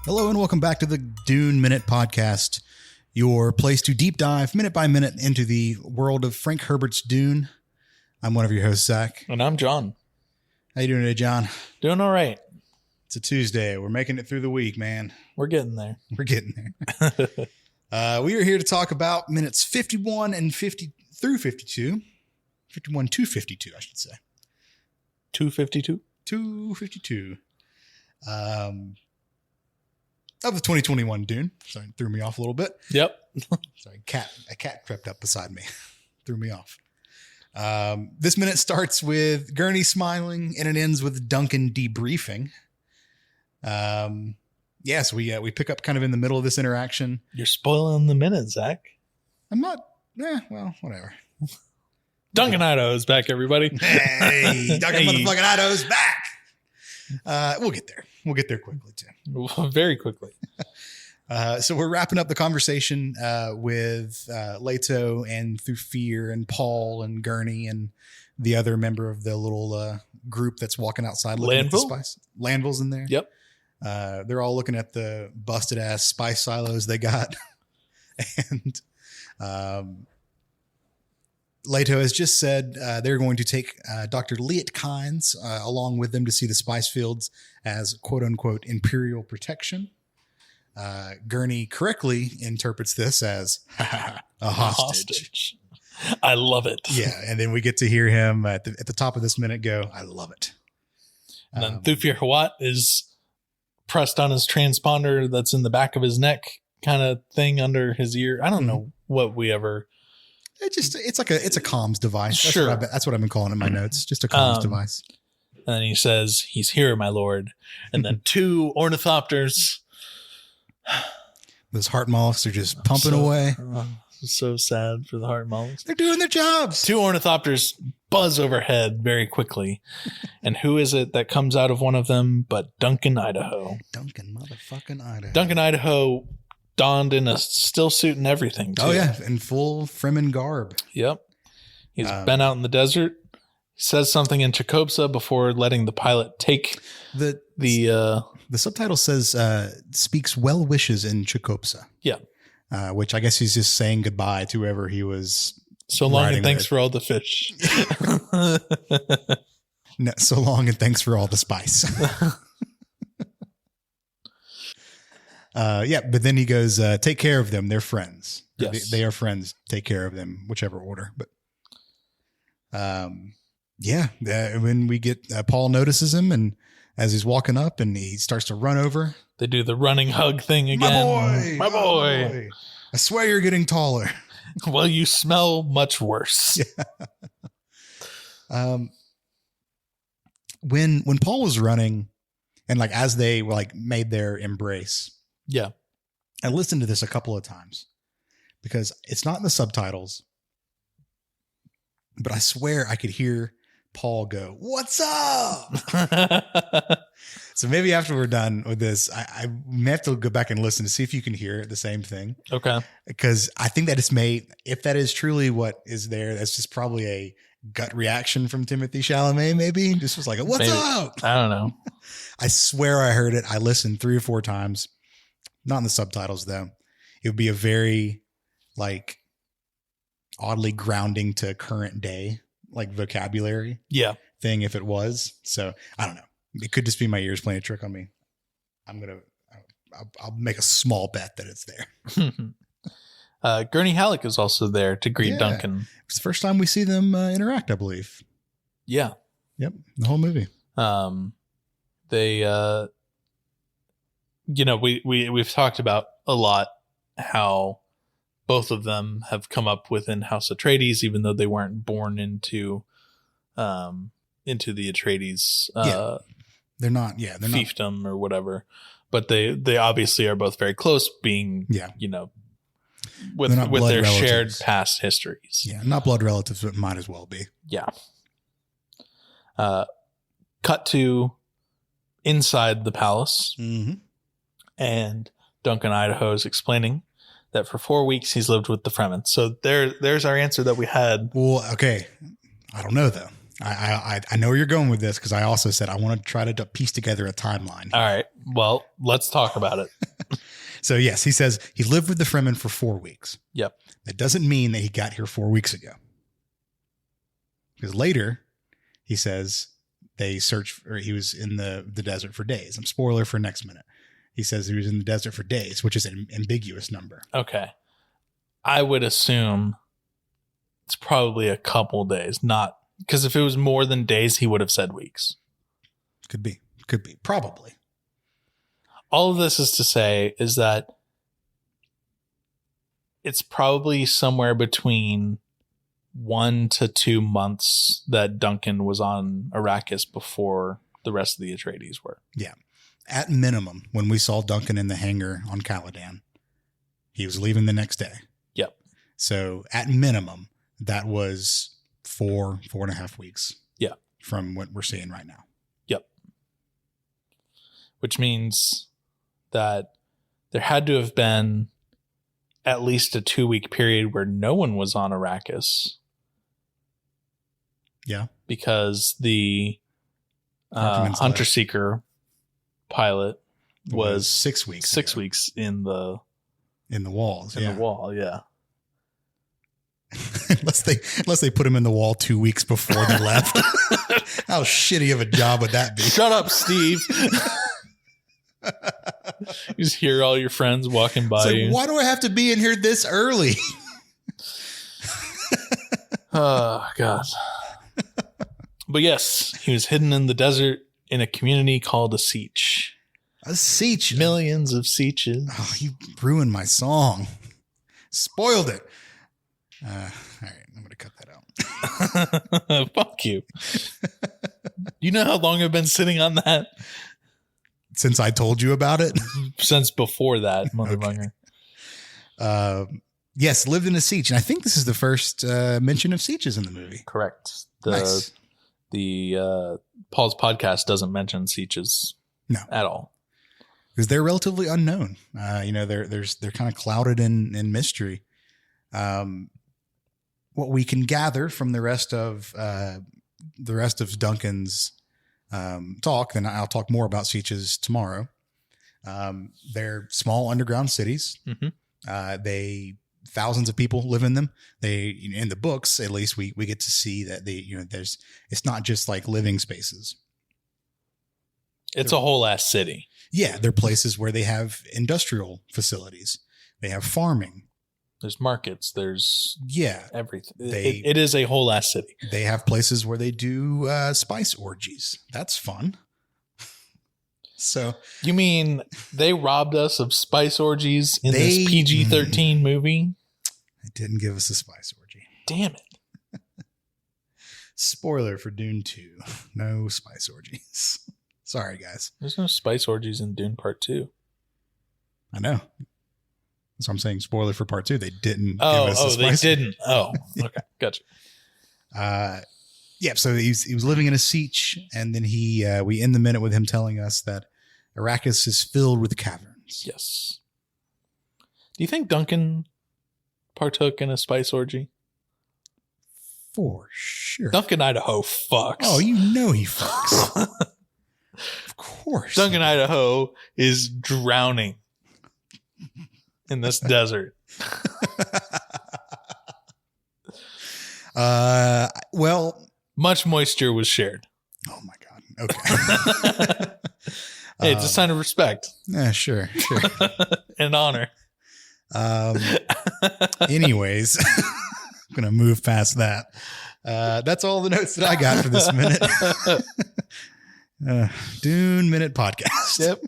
Hello and welcome back to the Dune Minute Podcast, your place to deep dive minute by minute into the world of Frank Herbert's Dune. I'm one of your hosts, Zach. And I'm John. How you doing today, John? Doing all right. It's a Tuesday. We're making it through the week, man. We're getting there. We're getting there. We are here to talk about minutes 51 and 50 through 52. 51 to 52, I should say. 252? 252. Of the 2021 Dune. Sorry, threw me off a little bit. Yep. Sorry, a cat crept up beside me. Threw me off. This minute starts with Gurney smiling and it ends with Duncan debriefing. So we pick up kind of in the middle of this interaction. You're spoiling the minute, Zach. I'm not, well, whatever. Duncan Idaho's back, everybody. Hey, Duncan motherfucking Idaho's back. We'll get there. We'll get there quickly, too. Very quickly. So we're wrapping up the conversation with Leto and Thufir and Paul and Gurney and the other member of the little group that's walking outside looking at the spice. Landville's in there. Yep. They're all looking at the busted ass spice silos they got. And Leto has just said they're going to take Dr. Liet Kynes along with them to see the spice fields as quote unquote imperial protection. Gurney correctly interprets this as a hostage. I love it. Yeah, and then we get to hear him at the top of this minute go, I love it. And then Thufir Hawat is pressed on his transponder that's in the back of his neck kind of thing under his ear. I don't know what we ever... It's a comms device. Sure. That's what I've been calling it in my notes. Just a comms device. And then he says, he's here, my lord. And then two ornithopters... Those heart mollusks are just pumping away. So sad for the heart mollusks. They're doing their jobs. Two ornithopters buzz overhead very quickly. And who is it that comes out of one of them but Duncan Idaho? Duncan motherfucking Idaho. Duncan Idaho donned in a still suit and everything, too. Oh, yeah. In full Fremen garb. Yep. He's been out in the desert. He says something in Chicopsa before letting the pilot take the subtitle says speaks well wishes in Chicopsa. Yeah. Which I guess he's just saying goodbye to whoever he was. So long and thanks for all the fish. No, so long and thanks for all the spice. But then he goes, take care of them. They're friends. Yes. They are friends. Take care of them, whichever order. But when we get Paul notices him and as he's walking up and he starts to run over. They do the running hug thing again. My boy. I swear you're getting taller. Well, you smell much worse. Yeah. When Paul was running and like as they were like made their embrace. Yeah. I listened to this a couple of times because it's not in the subtitles, but I swear I could hear Paul go, "What's up?" So maybe after we're done with this, I may have to go back and listen to see if you can hear the same thing. Okay. Because I think that it's made, if that is truly what is there, that's just probably a gut reaction from Timothée Chalamet, maybe. Just was like, "What's up?" I don't know. I swear I heard it. I listened 3 or 4 times. Not in the subtitles, though. It would be a very, like, oddly grounding to current day, like, vocabulary thing if it was. So, I don't know. It could just be my ears playing a trick on me. I'll make a small bet that it's there. Gurney Halleck is also there to greet Duncan. It's the first time we see them interact, I believe. Yeah. Yep. The whole movie. They, we've talked about a lot how both of them have come up within House Atreides, even though they weren't born into the Atreides. They're not. Yeah, they're fiefdom or whatever. But they obviously are both very close, being with their relatives. shared past histories. Yeah, not blood relatives, but might as well be. Yeah. Cut to inside the palace, and Duncan Idaho is explaining that for 4 weeks he's lived with the Fremen. So there's our answer that we had. Well, okay. I don't know though. I know where you're going with this because I also said I want to try to piece together a timeline. All right. Well, let's talk about it. So, yes, he says he lived with the Fremen for 4 weeks. Yep. That doesn't mean that he got here 4 weeks ago. Because later, he says they searched, or he was in the desert for days. I'm spoiler for next minute. He says he was in the desert for days, which is an ambiguous number. Okay. I would assume it's probably a couple days, not because if it was more than days, he would have said weeks. Could be. Probably. All of this is to say is that it's probably somewhere between 1 to 2 months that Duncan was on Arrakis before the rest of the Atreides were. Yeah. At minimum, when we saw Duncan in the hangar on Caladan, he was leaving the next day. Yep. So at minimum, that was 4.5 weeks. Yeah. From what we're seeing right now. Yep. Which means that there had to have been at least a 2-week period where no one was on Arrakis. Yeah. Because the Hunter Seeker pilot was 6 weeks. 6 weeks in the walls. The wall, yeah. unless they put him in the wall 2 weeks before they left. How shitty of a job would that be? Shut up, Steve. You just hear all your friends walking by you. Why do I have to be in here this early? Oh, God. But yes, he was hidden in the desert in a community called a Sietch. A Sietch. Millions of Sietches. Oh, you ruined my song. Spoiled it. All right, I'm going to cut that out. Fuck you. You know how long I've been sitting on that? Since I told you about it? Since before that, motherfucker. Okay. Yes, lived in a Sietch. And I think this is the first mention of Sietches in the movie. Correct. Nice. The Paul's podcast doesn't mention Sietches at all. Because they're relatively unknown. They're kind of clouded in mystery. What we can gather from the rest of Duncan's talk, then I'll talk more about Sietches tomorrow. They're small underground cities. Mm-hmm. Thousands of people live in them. In the books, at least, we get to see that it's not just like living spaces. It's a whole ass city. Yeah, they're places where they have industrial facilities. They have farming. There's markets. There's everything. It is a whole ass city. They have places where they do spice orgies. That's fun. So you mean they robbed us of spice orgies in this PG-13 movie? They didn't give us a spice orgy. Damn it. Spoiler for Dune 2. No spice orgies. Sorry, guys. There's no spice orgies in Dune Part 2. I know. That's what I'm saying. Spoiler for Part 2. They didn't give us a spice they didn't. Oh, okay. Gotcha. Yeah, so he was living in a Sietch, and then we end the minute with him telling us that Arrakis is filled with caverns. Yes. Do you think Duncan partook in a spice orgy? For sure. Duncan Idaho fucks. Oh, you know he fucks. Of course. Duncan Idaho is drowning in this desert. Well, much moisture was shared. Oh my God. Okay. Hey, it's a sign of respect. Yeah, sure. And honor. Anyways, I'm going to move past that. That's all the notes that I got for this minute. Dune Minute Podcast. Yep.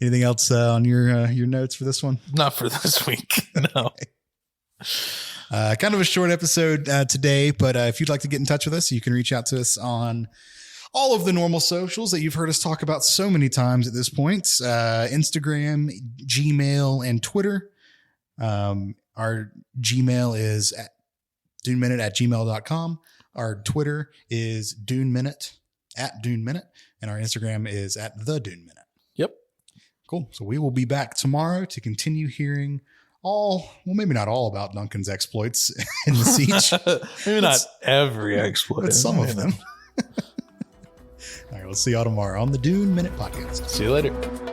Anything else on your notes for this one? Not for this week. No. Kind of a short episode today, but if you'd like to get in touch with us, you can reach out to us on all of the normal socials that you've heard us talk about so many times at this point. Instagram, Gmail, and Twitter. Our Gmail is at duneminute@gmail.com. Our Twitter is duneminute @duneminute, and our Instagram is @the Dune Minute. Yep. Cool. So we will be back tomorrow to continue hearing maybe not all about Duncan's exploits in the siege. Maybe not every exploit, but some of them. All right, we'll see y'all tomorrow on the Dune Minute Podcast. See you later.